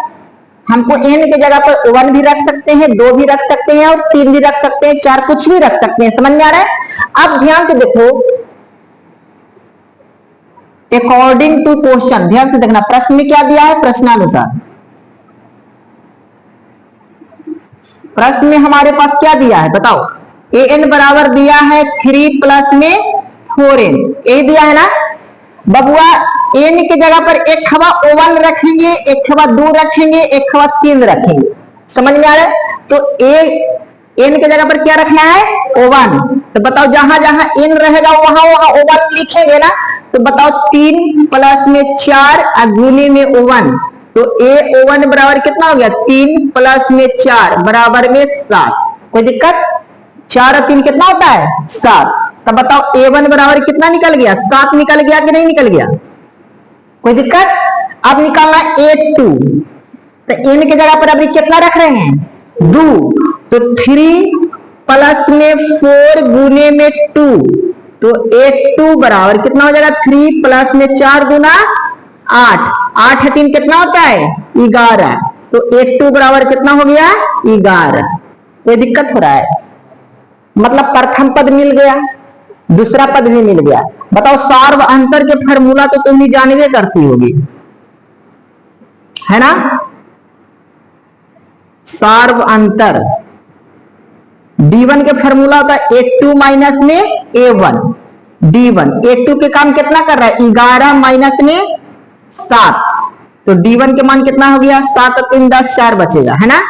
हमको n के जगह पर 1 भी रख सकते हैं, 2 भी रख सकते हैं और 3 भी रख सकते हैं, 4 कुछ भी रख सकते हैं। समझ में आ रहा है? अब ध्यान से देखो, अकॉर्डिंग टू क्वेश्चन, ध्यान से देखना प्रश्न में क्या दिया है। प्रश्नानुसार प्रश्न में हमारे पास क्या दिया है बताओ। an बराबर दिया है 3 प्लस में 4n, यही दिया है ना बबुआ। n की जगह पर एक खवा 1 रखेंगे, एक खवा 2 रखेंगे, एक खवा 3 रखेंगे। समझ में आ रहा है? तो n की जगह पर क्या रखना है 1। तो बताओ जहां जहां n रहेगा वहां वहां 1 लिखेंगे ना। तो बताओ 3 प्लस में 4 गुने में 1, तो a1 बराबर कितना हो गया 3 प्लस में 4 बराबर में 7। कोई दिक्कत? 4 और 3 कितना होता है 7। तब बताओ a1 बराबर कितना निकल गया 7 निकल गया कि नहीं निकल गया? कोई दिक्कत? अब निकालना a2, तो n की जगह पर अभी कितना रख रहे हैं 2, तो 3 प्लस में 4 गुने में 2, तो a2 बराबर कितना हो जाएगा 3 प्लस में 4 गुना 8, 8 3 कितना होता है 11, तो a2 बराबर कितना हो गया 11। कोई दिक्कत हो रहा है? मतलब प्रथम पद मिल गया, दूसरा पद भी मिल गया। बताओ सार्व अंतर के फार्मूला तो तुम भी जानवे करती होगी, है ना। सार्व अंतर d1 के फार्मूला होता है a2 माइनस में a1 d1। a2 के काम कितना कर रहा है 11 माइनस में 7, तो d1 के मान कितना हो गया 7 और 3 10, 4 बचेगा, है ना।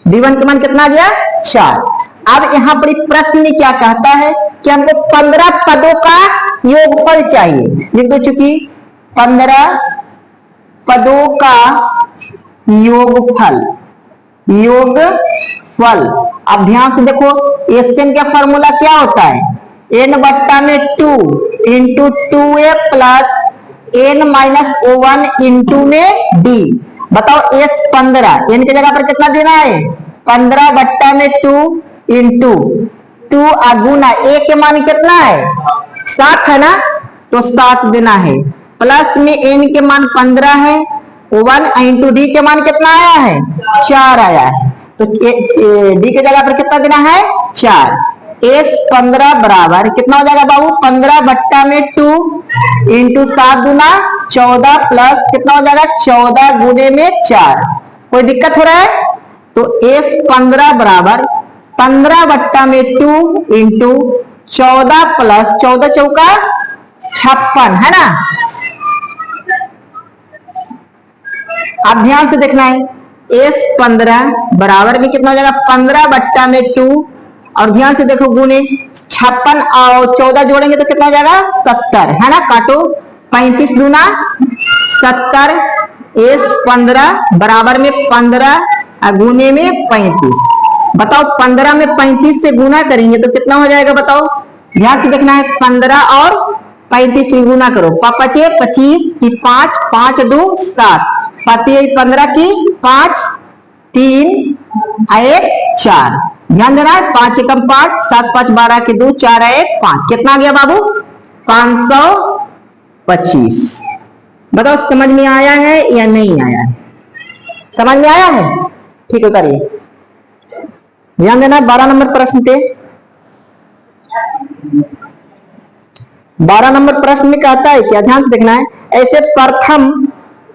d1 के मान कितना गया 4। अब यहां पर प्रश्न में क्या कहता है कि हमको 15 पदों का योगफल चाहिए। लिख दो, चूंकि 15 पदों का योगफल, योगफल। अब ध्यान से देखो, एसएन का फॉर्मूला क्या होता है n बट्टा में 2 into 2a plus n minus 1 into में d। बताओ s 15, n की जगह पर कितना देना है 15 बट्टा में 2 इंटू 2 गुना a के मान कितना है 7 है ना, तो 7 देना है, प्लस में n के मान 15 है, 1 इंटू डी के मान कितना आया है 4 आया है, तो डी के जगह पर कितना देना है 4। s 15 बराबर कितना हो जाएगा बाबू 15 बट्टा में 2 इंटू 7 गुना 14 प्लस कितना हो जाएगा 14 गुने में 4। कोई दिक्कत हो रहा है? तो s 15 बराबर 15 बट्टा में 2 इंटू 14 प्लस 14 चौका 56, है ना। अब ध्यान से देखना है, s 15 बराबर में कितना हो जाएगा 15 बट्टा में 2, और ध्यान से देखो गुने 56 और 14 जोड़ेंगे तो कितना हो जाएगा 70, है ना। काटो 35 दूना 70, s 15 बराबर में 15 गुने में 35। बताओ 15 में 35 से गुना करेंगे तो कितना हो जाएगा बताओ। ध्यान से देखना है, 15 और 35 से गुना करो, 5 25 की 5 5 2 7, 15 की 5 3 1 4। ध्यान देना है, 5 एकम 5 7 5 12 की 2 4 1 5, कितना आ गया बाबू 525। बताओ समझ में आया है या नहीं आया है? समझ में आया है? ठीक है, करिए। ध्यान देना 12 नंबर प्रश्न पे। 12 नंबर प्रश्न में कहता है क्या, ध्यान से देखना है, ऐसे प्रथम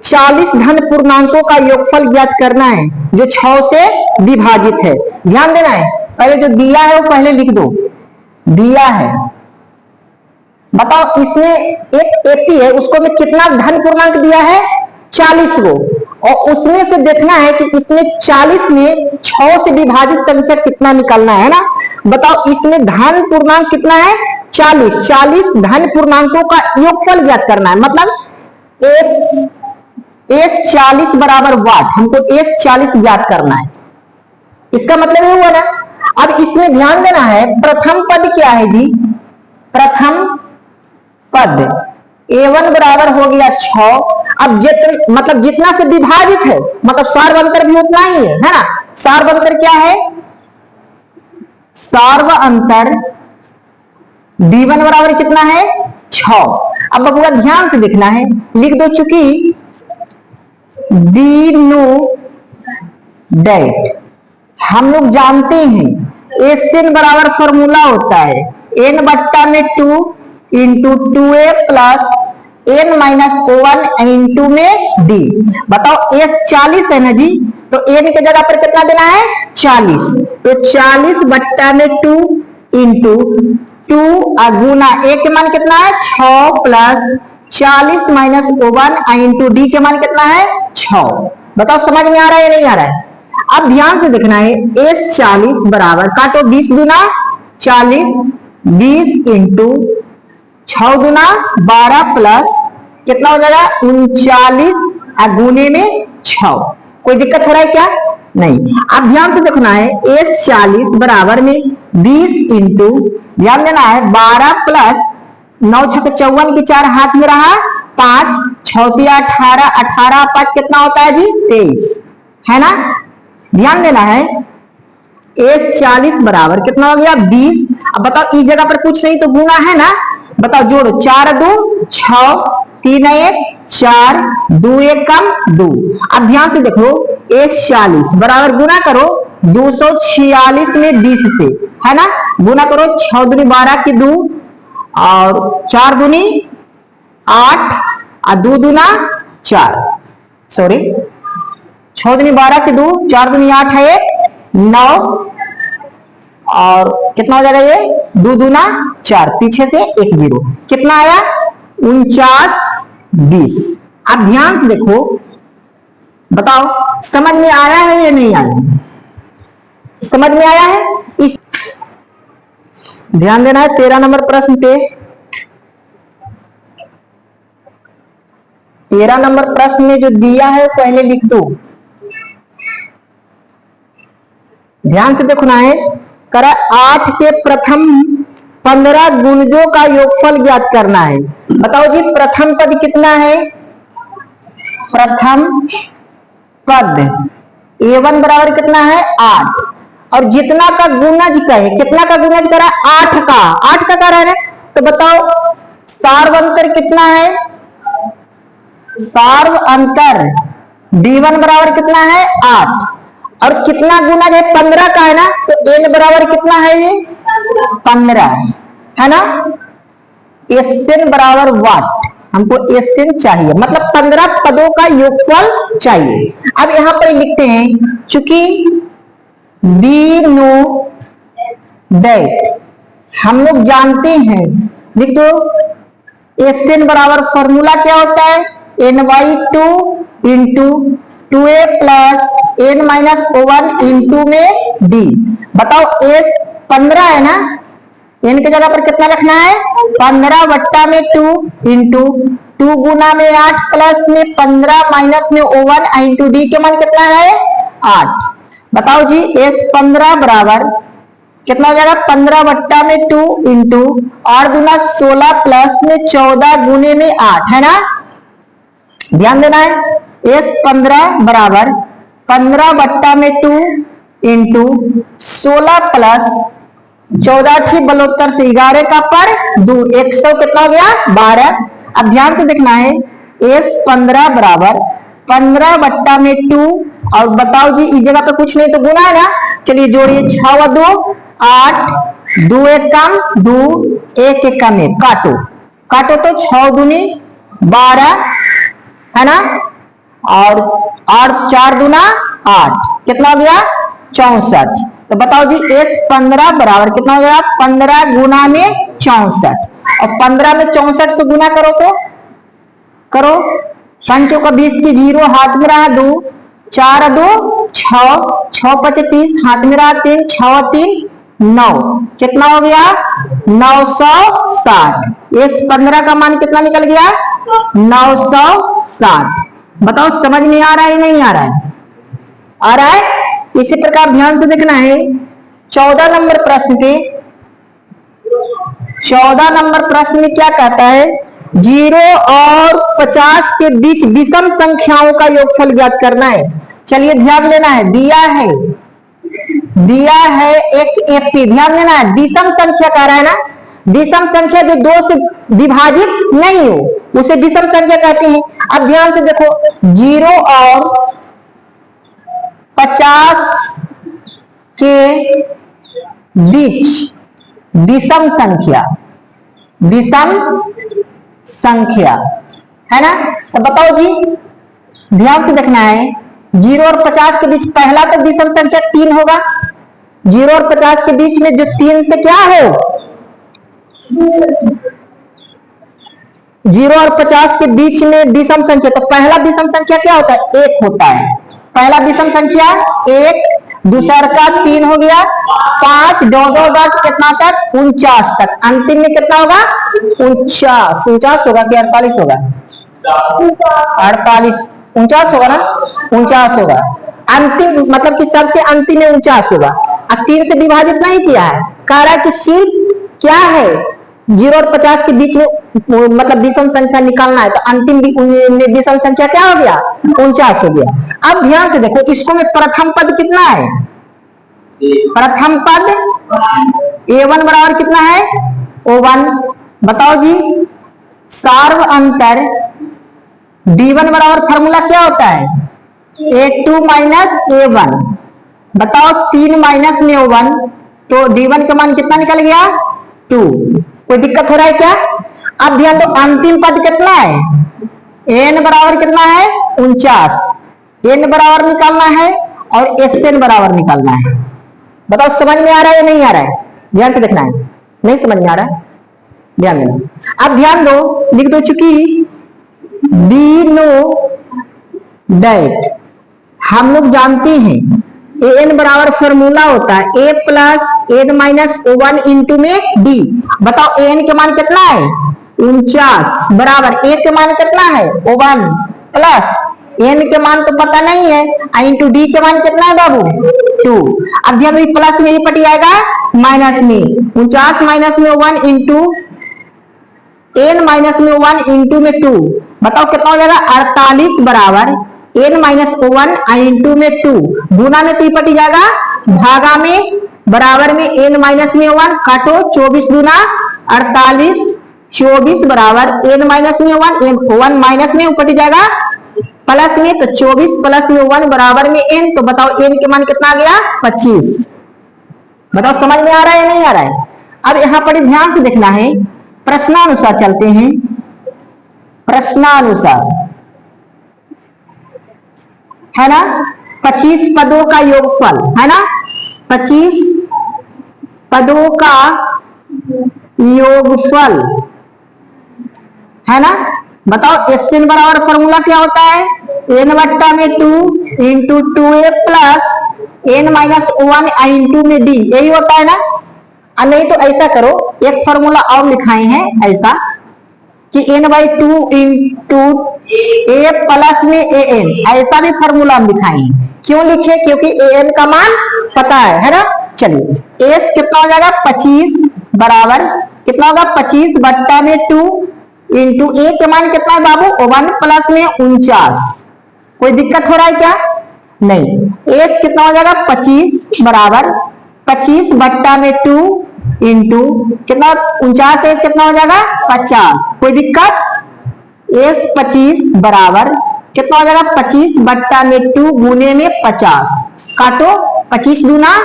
40 धन पूर्णांकों का योगफल ज्ञात करना है जो 6 से विभाजित है। ध्यान देना है, पहले जो दिया है वो पहले लिख दो, दिया है। बताओ इसमें एक एपी है, उसको में कितना धन पूर्णांक दिया है 40 को, और उसमें से देखना है कि इसमें 40 में 6 से विभाजित संख्या कितना निकालना है ना। बताओ इसमें धन पूर्णांक कितना है 40, 40 धन पूर्णांकों का योगफल ज्ञात करना है। मतलब S 40 बराबर वाट, हमको S 40 ज्ञात करना है, इसका मतलब ये हुआ ना। अब इसमें ध्यान देना है, प्रथम पद क्या है जी, प्रथम पद A1 बराबर हो गया 6। अब मतलब जितना से विभाजित है, मतलब सार्वंतर भी उतना ही है ना। सार्वंतर क्या है, सार्व अंतर D1 बराबर कितना है 6। अब बबुआ ध्यान से देखना है, लिख दो चूंकि वी नो दैट, हम लोग जानते हैं एन बराबर फॉर्मूला होता है n बट्टा में 2 into 2a plus n minus 1 into में d। बताओ s 40 है ना जी, तो n के जगह पर कितना देना है 40, तो 40 बट्टा में 2 इंटू 2 गुना a के मान कितना है 6 प्लस 40 माइनस 1 इंटू d के मान कितना है 6। बताओ समझ में आ रहा है या नहीं आ रहा है। अब ध्यान से देखना है s 40 बराबर काटो 20 गुना 40, 20 इंटू 6 गुना 12 प्लस कितना हो जाएगा 39 गुने में 6। कोई दिक्कत हो रहा है क्या, नहीं। अब ध्यान से देखना है s 40 बराबर में 20 इंटू ध्यान देना है 12 प्लस 9 6 54 की 4 हाथ में रहा 5 6 18 18 5 कितना होता है जी 23, है ना। ध्यान देना है s 40 बराबर कितना हो गया 20। अब बताओ इस जगह पर कुछ नहीं तो गुना है ना, बताओ जोड़ो 4 2 6 3 1 4 2 1 कम 2। अब ध्यान से देखो s 40 बराबर गुना करो 246 में 20 से, है ना, गुना करो 6 दूनी 12 की 2 और 4 दूनी 8 और 2 दूना 4, सॉरी 6 दूनी 12 की 2 4 दूनी 8 है 9 और कितना हो जाएगा ये 2 दूना 4 पीछे से 1 0 कितना आया 49 20। अब ध्यान से देखो बताओ समझ में आया है या नहीं आया, समझ में आया है। इस ध्यान देना है 13 नंबर प्रश्न पे, 13 नंबर प्रश्न में जो दिया है पहले लिख दो। ध्यान से देखना है करा 8 के प्रथम 15 गुणजों का योगफल ज्ञात करना है। बताओ जी प्रथम पद कितना है, प्रथम पद a1 बराबर कितना है 8 और जितना का गुणज कहे कितना का गुणज करा 8 का कर रहा है, तो बताओ सार्व अंतर कितना है, सार्व अंतर d1 बराबर कितना है 8 और कितना गुणज है 15 का है ना, तो n बराबर कितना है ये 15 है ना। Sn बराबर वाट, हमको Sn चाहिए मतलब 15 पदों का योगफल चाहिए। अब यहां पर लिखते हैं चूंकि वी नो दैट, हम लोग जानते हैं, लिख दो Sn बराबर फॉर्मूला क्या होता है n/2 into 2a plus n minus 1 into में d। बताओ s 15 है ना, n की जगह पर कितना रखना है 15 बट्टा में 2 इंटू 2 गुना में 8 प्लस में 15 माइनस में 1 इंटू d के मान कितना है 8। बताओ जी s 15 बराबर कितना हो जाएगा 15 बट्टा में 2 इंटू 8 गुना 16 प्लस में 14 गुने में 8, है ना। ध्यान देना है s 15 बराबर 15 बट्टा में 2 इंटू 16 प्लस 14 की 72 से 11 का पर 2 100 कितना हो गया 12। अब ध्यान से देखना है s 15 बराबर 15 बट्टा में 2 और बताओ जी इस जगह पे कुछ नहीं तो गुना है ना, चलिए जोड़िए 6 2 8 2 1 कम 2 1 1 कम 1 काटो काटो तो 6 दूनी 12 है ना और 4 दूना 8 कितना हो गया 64। तो बताओ जी s 15 बराबर कितना हो गया 15 गुना में 64 और 15 में 64 से गुना करो तो करो 5 का 20 की 0 हाथ में रहा 2 4 2 6 6 5 30 हाथ में रहा 3 6 3 9 कितना हो गया 960। s 15 का मान कितना निकल गया 960। बताओ समझ में आ रहा है नहीं आ रहा है, आ रहा है। इसी प्रकार ध्यान से देखना है 14 नंबर प्रश्न पे, 14 नंबर प्रश्न में क्या कहता है 0 और 50 के बीच विषम संख्याओं का योगफल ज्ञात करना है। चलिए ध्यान देना है, दिया है दिया है एक एपी, ध्यान देना है विषम संख्या कह रहा है ना, विषम संख्या जो 2 से विभाजित नहीं हो उसे विषम संख्या कहते हैं। अब ध्यान से देखो 0 और 50 के बीच विषम संख्या, विषम संख्या है ना, तो बताओ जी ध्यान से देखना है 0 और 50 के बीच पहला तो विषम संख्या 3 होगा, 0 और 50 के बीच में जो 3 से क्या हो, 0 और 50 के बीच में विषम संख्या, तो पहला विषम संख्या क्या होता है, 1 होता है। पहला विषम संख्या 1, दूसरा का 3 हो गया, 5 डॉट डॉट कितना तक, 49 तक, अंतिम में कितना होगा 49 होगा कि 48 होगा, 48 49 होगा ना, 49 होगा अंतिम, मतलब कि सबसे अंतिम में 49 होगा। अब 3 से विभाजित नहीं किया है, कह रहा है कि सिर्फ क्या है 0 और 50 के बीच में मतलब विषम संख्या निकालना है, तो अंतिम विषम संख्या क्या हो गया 49 हो गया। अब ध्यान से देखो इसको में प्रथम पद कितना है, प्रथम पद a1 बराबर कितना है O1, बताओ जी सार्व अंतर d1 बराबर फॉर्मूला क्या होता है a2 माइनस a1, बताओ 3 माइनस में O1 तो d1 का मान कितना निकल गया 2, कोई दिक्कत हो रहा है क्या। अब ध्यान दो अंतिम पद कितना है, n बराबर कितना है 49, n बराबर निकालना है और sn बराबर निकालना है। बताओ समझ में आ रहा है या नहीं आ रहा है, ध्यान से देखना है, नहीं समझ में आ रहा है ध्यान देना। अब ध्यान दो लिख दो, चूंकि बी नो दैट हम लोग जानते हैं an बराबर फॉर्मूला होता है a plus n minus O1 into में d। बताओ an के मान कितना है 49 बराबर a के मान कितना है O1 प्लस n के मान तो पता नहीं है इंटू d के मान कितना है बाबू 2। अब ध्यान दो प्लस में ही पट जाएगा माइनस में, 49 माइनस में O1 इंटू n माइनस में O1 इंटू में 2, बताओ कितना हो जाएगा 48 बराबर n माइनस O1 इंटू में 2, गुना में 3 पटी जाएगा भागा में बराबर में n माइनस में O1 काटो 24 गुना 48, 24 बराबर n माइनस में O1 माइनस में ऊपर जाएगा प्लस में, तो 24 प्लस में O1 बराबर में n, तो बताओ n के मान कितना आ गया 25। बताओ समझ में आ रहा है या नहीं आ रहा है। अब यहाँ पर ध्यान से देखना है, प्रश्नानुसार चलते हैं, प्रश्नानुसार है ना, 25 पदों का योगफल है ना, 25 पदों का योगफल है ना। बताओ SN बराबर फॉर्मूला क्या होता है n बट्टा में 2 into 2a plus n minus O1 into में d, यही होता है ना। नहीं तो ऐसा करो, एक फॉर्मूला और लिखाए हैं ऐसा कि n/2 इंटू a प्लस में an, ऐसा भी फॉर्मूला हम लिखाए हैं। क्यों लिखे, क्योंकि an का मान पता है ना। चलिए s कितना हो जाएगा 25 बराबर कितना होगा 25 बट्टा में 2 इंटू a के मान कितना है बाबू O1 प्लस में 49, कोई दिक्कत हो रहा है क्या, नहीं। s कितना हो जाएगा 25 बराबर 25 बट्टा में 2 इंटू कितना 49 एक कितना हो जाएगा 50, कोई दिक्कत। s 25 बराबर कितना हो जाएगा 25 बट्टा में 2 गुने में 50, काटो 25 दूना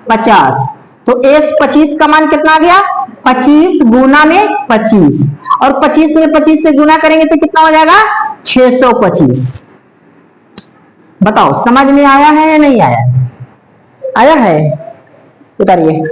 50, तो s 25 का मान कितना आ गया 25 गुना में 25, और 25 में 25 से गुना करेंगे तो कितना हो जाएगा 625। बताओ समझ में आया है या नहीं आया, आया है, उतारिए।